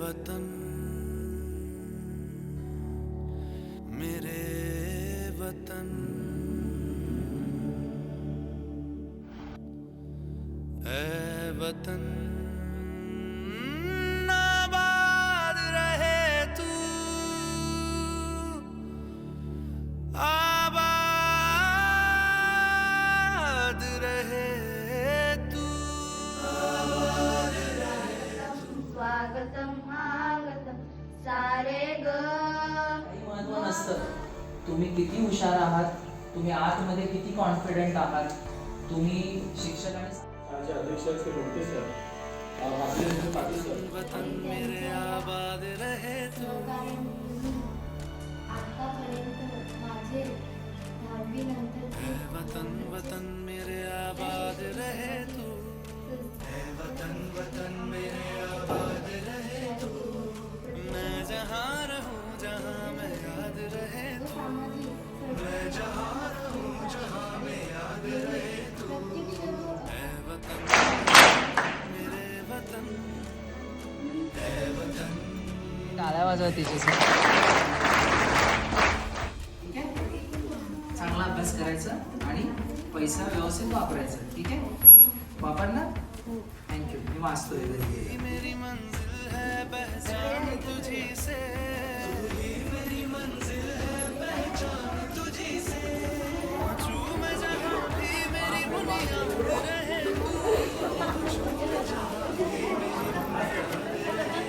वतन मेरे वतन ऐ वतन आबाद रहे तू आबाद रहे तू स्वागतम आगतम सारे ग महत्व नसतं. तुम्ही किती हुशार आहात, तुम्ही आतमध्ये किती कॉन्फिडंट आहात, तुम्ही शिक्षकांनी अध्यक्ष श्री मोठे सर, आपले पाटील सर, वतन मेरे आबाद रहे तू आतापर्यंत माझे 10वी नंतर वतन वतन मेरे आबाद रहे तू वतन वतन मेरे आबाद रहे तू मैं जहाँ रहूँ जहाँ मैं याद रहे तू मैं जहाँ रहूँ जहाँ मैं याद रहे तू ऐ वतन मेरे वतन ऐ वतन टाळ्या वाजवा तिच्यासाठी. ठीक आहे, चांगला अभ्यास करायचा आणि पैसा व्यवस्थित वापरायचा. ठीक आहे, वापरणार. थँक्यू. मी वाचतोय घरी. मेरी मंजिल है पहचान तुझी से मेरी मंजिल है पहचान तुझी से छू मैं जहाँ भी मेरी बुनियाद रहे तू छू मैं जहाँ भी मेरी बुनियाद रहे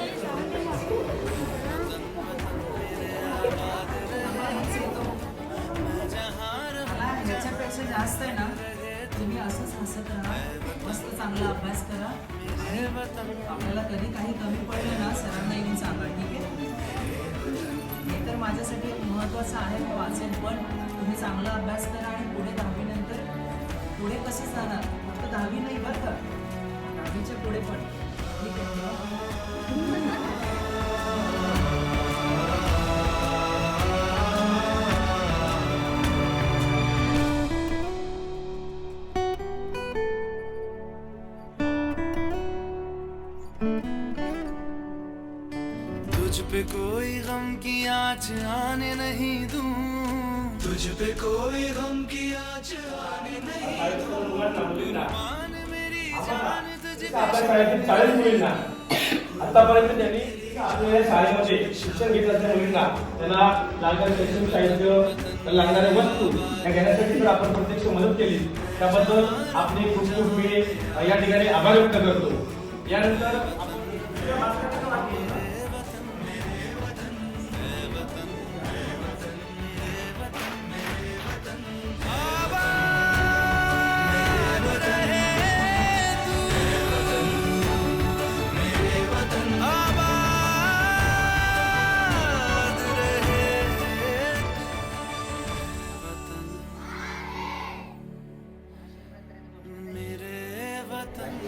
तू वतन वतन मेरे आबाद रहे तू मैं जहाँ रहूँ मला ह्याच्यापेक्षा जास्त आहे ना, तुम्ही असंच हसत राहा, मस्त चांगला अभ्यास करा आणि आपल्याला कधी काही कमी पडलं ना सरांना येऊन सांगा. ठीक आहे, हे तर माझ्यासाठी एक महत्त्वाचं आहे, मी वाचेन. पण तुम्ही चांगला अभ्यास करा आणि पुढे 10वी नंतर पुढे कसं जाणार, फक्त 10वी नाही बरं का, 10वीच्या पुढे पण. ठीक आहे. तुझ पे कोई गम की आँच आने नहीं दूं तुझ पे कोई गम की आँच आने नहीं मान मेरी जान तुझ पे आपल्या शाळेतील 40 मुलींना आतापर्यंत त्यांनी आपल्या शाळेमध्ये शिक्षण घेत असलेल्या मुलींना त्यांना लागणारे शैक्षणिक साहित्य, लागणाऱ्या वस्तू या घेण्यासाठी जर आपण प्रत्यक्ष मदत केली त्याबद्दल आपले खूप खूप मी या ठिकाणी आभार व्यक्त करतो. यानंतर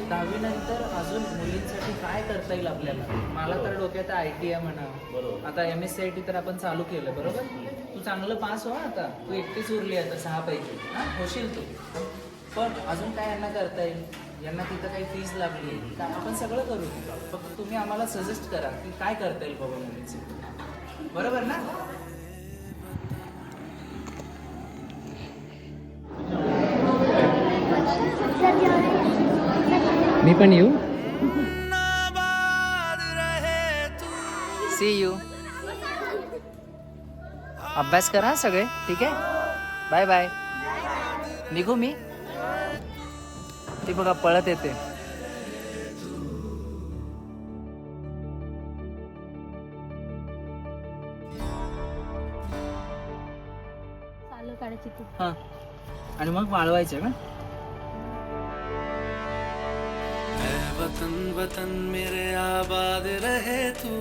दहावी नंतर अजून मुलींसाठी काय करता येईल आपल्याला? मला तर डोक्यात ITI म्हणा, आता MSCIT तर आपण चालू केलं बरोबर. तू चांगलं पास हो, आता तू एकटीच उरली आता 6 पैकी, हां होशील तू. पण अजून काय यांना करता येईल? यांना तिथं काही फीज लागली तर आपण सगळं करू. फक्त तुम्ही आम्हाला सजेस्ट करा की काय करता येईल बाबा मुलींचं, बरोबर ना? मी पण येऊ. आबाद रहे तू सी यू. अभ्यास करा सगळे. ठीक आहे, बाय बाय. निघू मी. ती बघा पळत येते. चालू काढायची तू. हां, आणि मग वाळवायचं का? ऐ वतन वतन मेरे आबाद रहे तू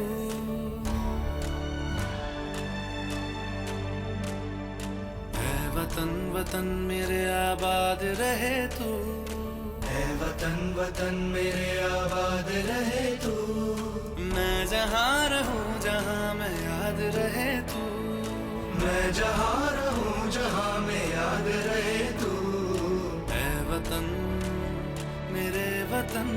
ऐ वतन वतन मेरे आबाद रहे तू ऐ वतन वतन मेरे आबाद रहे तू मैं जहाँ रहूँ जहाँ मैं याद रहे तू मैं जहाँ रहूँ जहाँ मैं याद रहे तू ऐ वतन मेरे वतन